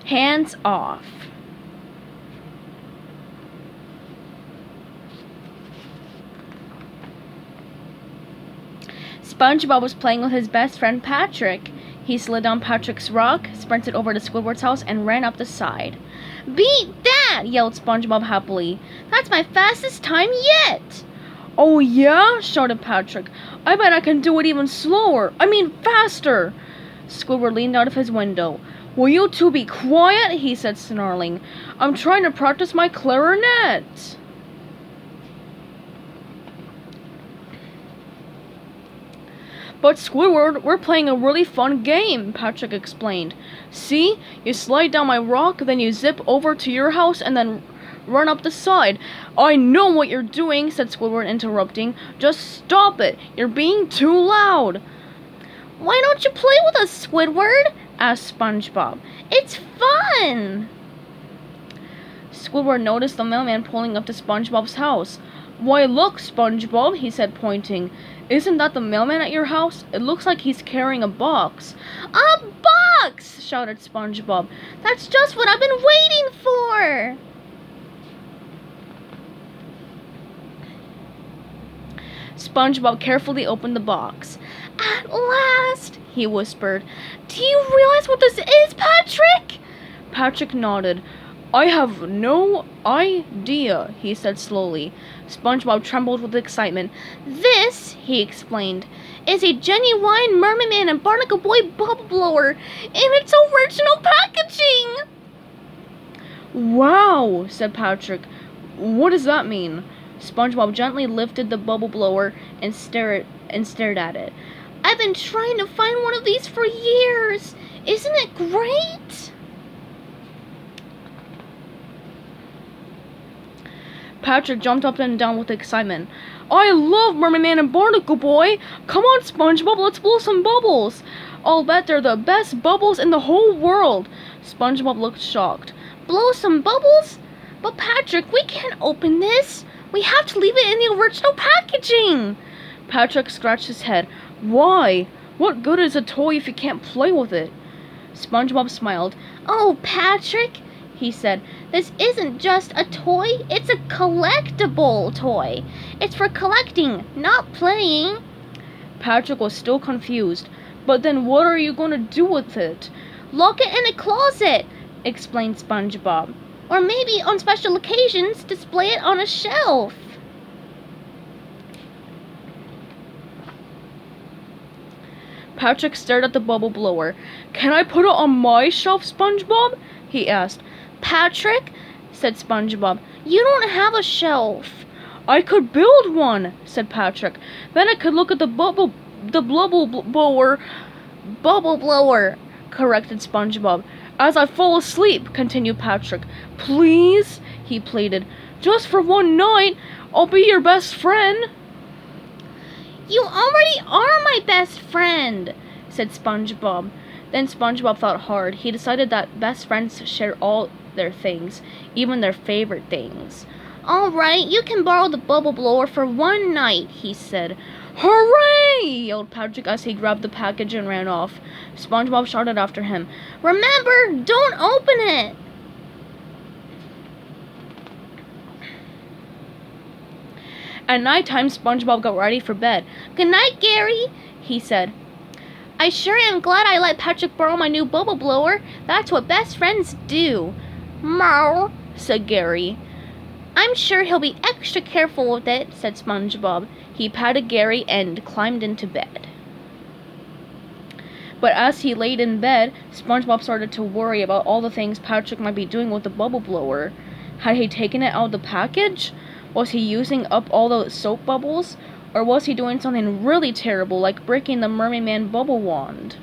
Hands off. SpongeBob was playing with his best friend Patrick. He slid down Patrick's rock, sprinted over to Squidward's house, and ran up the side. "Beat that!" yelled SpongeBob happily. "That's my fastest time yet!" "Oh yeah?" shouted Patrick. "I bet I can do it even faster!" Squidward leaned out of his window. "Will you two be quiet?" he said, snarling. "I'm trying to practice my clarinet." "But Squidward, we're playing a really fun game," Patrick explained. "See? You slide down my rock, then you zip over to your house, and then run up the side." "I know what you're doing," said Squidward, interrupting. "Just stop it. You're being too loud." "Why don't you play with us, Squidward?" asked SpongeBob. "It's fun." Squidward noticed the mailman pulling up to SpongeBob's house. "Why, look, SpongeBob," he said, pointing. "Isn't that the mailman at your house? It looks like he's carrying a box." "A box!" shouted SpongeBob. "That's just what I've been waiting for!" SpongeBob carefully opened the box. "At last," he whispered. "Do you realize what this is, Patrick?" Patrick nodded. "I have no idea," he said slowly. SpongeBob trembled with excitement. "This," he explained, "is a genuine Merman Man and Barnacle Boy bubble blower in its original packaging!" "Wow," said Patrick. "What does that mean?" SpongeBob gently lifted the bubble blower and stared at it. "I've been trying to find one of these for years. Isn't it great?" Patrick jumped up and down with excitement. "I love Merman Man and Barnacle Boy! Come on, SpongeBob, let's blow some bubbles! I'll bet they're the best bubbles in the whole world!" SpongeBob looked shocked. "Blow some bubbles? But Patrick, we can't open this! We have to leave it in the original packaging!" Patrick scratched his head. "Why? What good is a toy if you can't play with it?" SpongeBob smiled. "Oh, Patrick," he said, "this isn't just a toy, it's a collectible toy. It's for collecting, not playing." Patrick was still confused. "But then what are you going to do with it?" "Lock it in a closet," explained SpongeBob. "Or maybe on special occasions, display it on a shelf." Patrick stared at the bubble blower. "Can I put it on my shelf, SpongeBob?" he asked. "Patrick," said SpongeBob, "you don't have a shelf." "I could build one," said Patrick. "Then I could look at the bubble blower, corrected SpongeBob. "As I fall asleep," continued Patrick. "Please," he pleaded. "Just for one night, I'll be your best friend." "You already are my best friend," said SpongeBob. Then SpongeBob thought hard. He decided that best friends share all their things, even their favorite things. "All right, you can borrow the bubble blower for one night," he said. "Hooray!" yelled Patrick as he grabbed the package and ran off. SpongeBob shouted after him, "Remember, don't open it!" At nighttime, SpongeBob got ready for bed. "Good night, Gary," he said. "I sure am glad I let Patrick borrow my new bubble blower. That's what best friends do." "Meow," said Gary. "I'm sure he'll be extra careful with it," said SpongeBob. He patted Gary and climbed into bed. But as he laid in bed, SpongeBob started to worry about all the things Patrick might be doing with the bubble blower. Had he taken it out of the package? Was he using up all the soap bubbles? Or was he doing something really terrible, like breaking the Merman Man bubble wand?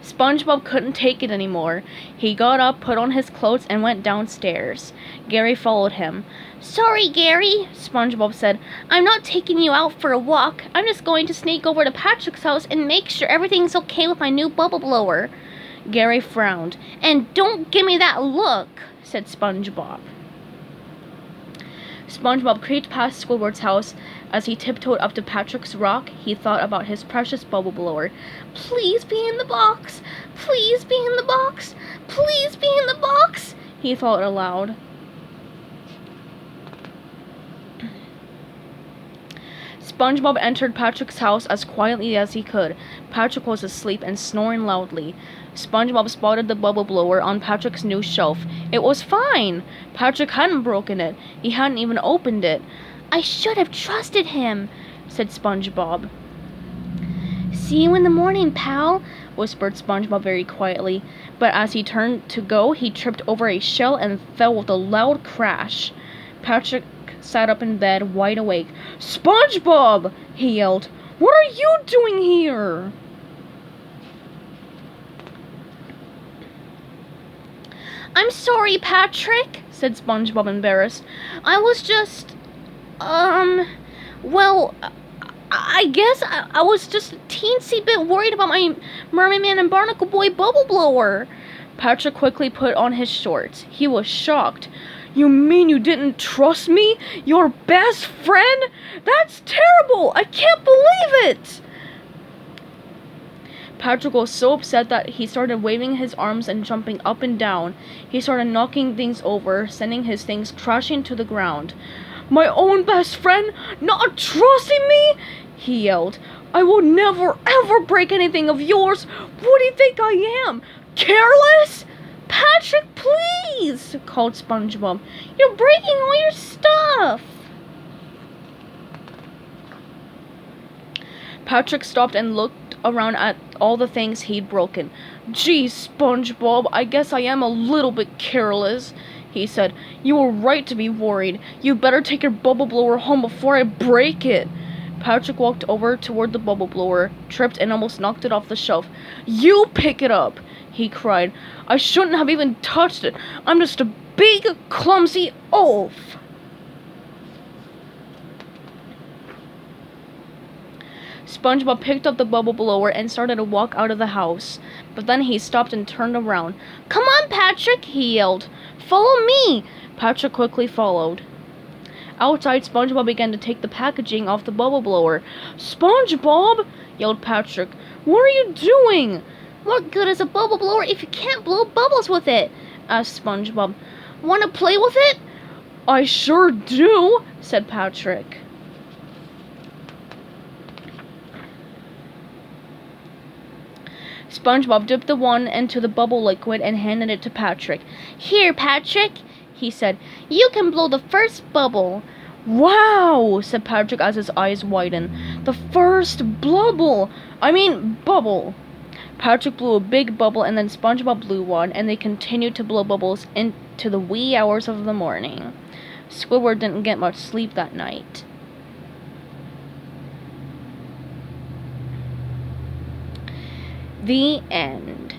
SpongeBob couldn't take it anymore. He got up, put on his clothes, and went downstairs. Gary followed him. "Sorry, Gary," SpongeBob said. "I'm not taking you out for a walk. I'm just going to sneak over to Patrick's house and make sure everything's okay with my new bubble blower." Gary frowned. "And don't give me that look," said SpongeBob. SpongeBob creeped past Squidward's house, As he tiptoed up to Patrick's rock, he thought about his precious bubble blower. "Please be in the box! Please be in the box! Please be in the box!" he thought aloud. SpongeBob entered Patrick's house as quietly as he could. Patrick was asleep and snoring loudly. SpongeBob spotted the bubble blower on Patrick's new shelf. It was fine! Patrick hadn't broken it. He hadn't even opened it. "I should have trusted him," said SpongeBob. "See you in the morning, pal," whispered SpongeBob very quietly. But as he turned to go, he tripped over a shell and fell with a loud crash. Patrick sat up in bed, wide awake. "SpongeBob!" he yelled. "What are you doing here?" "I'm sorry, Patrick," said SpongeBob, embarrassed. "I was just, well, I guess I was just a teensy bit worried about my Mermaid Man and Barnacle Boy bubble blower." Patrick quickly put on his shorts. He was shocked. "You mean you didn't trust me? Your best friend? That's terrible! I can't believe it!" Patrick was so upset that he started waving his arms and jumping up and down. He started knocking things over, sending his things crashing to the ground. "My own best friend not trusting me?" he yelled. "I will never ever break anything of yours. What do you think I am? Careless?" "Patrick, please!" called SpongeBob. "You're breaking all your stuff!" Patrick stopped and looked around at all the things he'd broken. "Geez, SpongeBob, I guess I am a little bit careless," he said. "You were right to be worried. You'd better take your bubble blower home before I break it." Patrick walked over toward the bubble blower, tripped, and almost knocked it off the shelf. "You pick it up!" he cried. "I shouldn't have even touched it. I'm just a big, clumsy oaf." SpongeBob picked up the bubble blower and started to walk out of the house. But then he stopped and turned around. "Come on, Patrick!" he yelled. "Follow me!" Patrick quickly followed. Outside, SpongeBob began to take the packaging off the bubble blower. "SpongeBob!" yelled Patrick. "What are you doing?" "What good is a bubble blower if you can't blow bubbles with it?" asked SpongeBob. "Want to play with it?" "I sure do," said Patrick. SpongeBob dipped the wand into the bubble liquid and handed it to Patrick. "Here, Patrick," he said. "You can blow the first bubble." "Wow!" said Patrick as his eyes widened. "The first bubble! Patrick blew a big bubble and then SpongeBob blew one, and they continued to blow bubbles into the wee hours of the morning. Squidward didn't get much sleep that night. The end.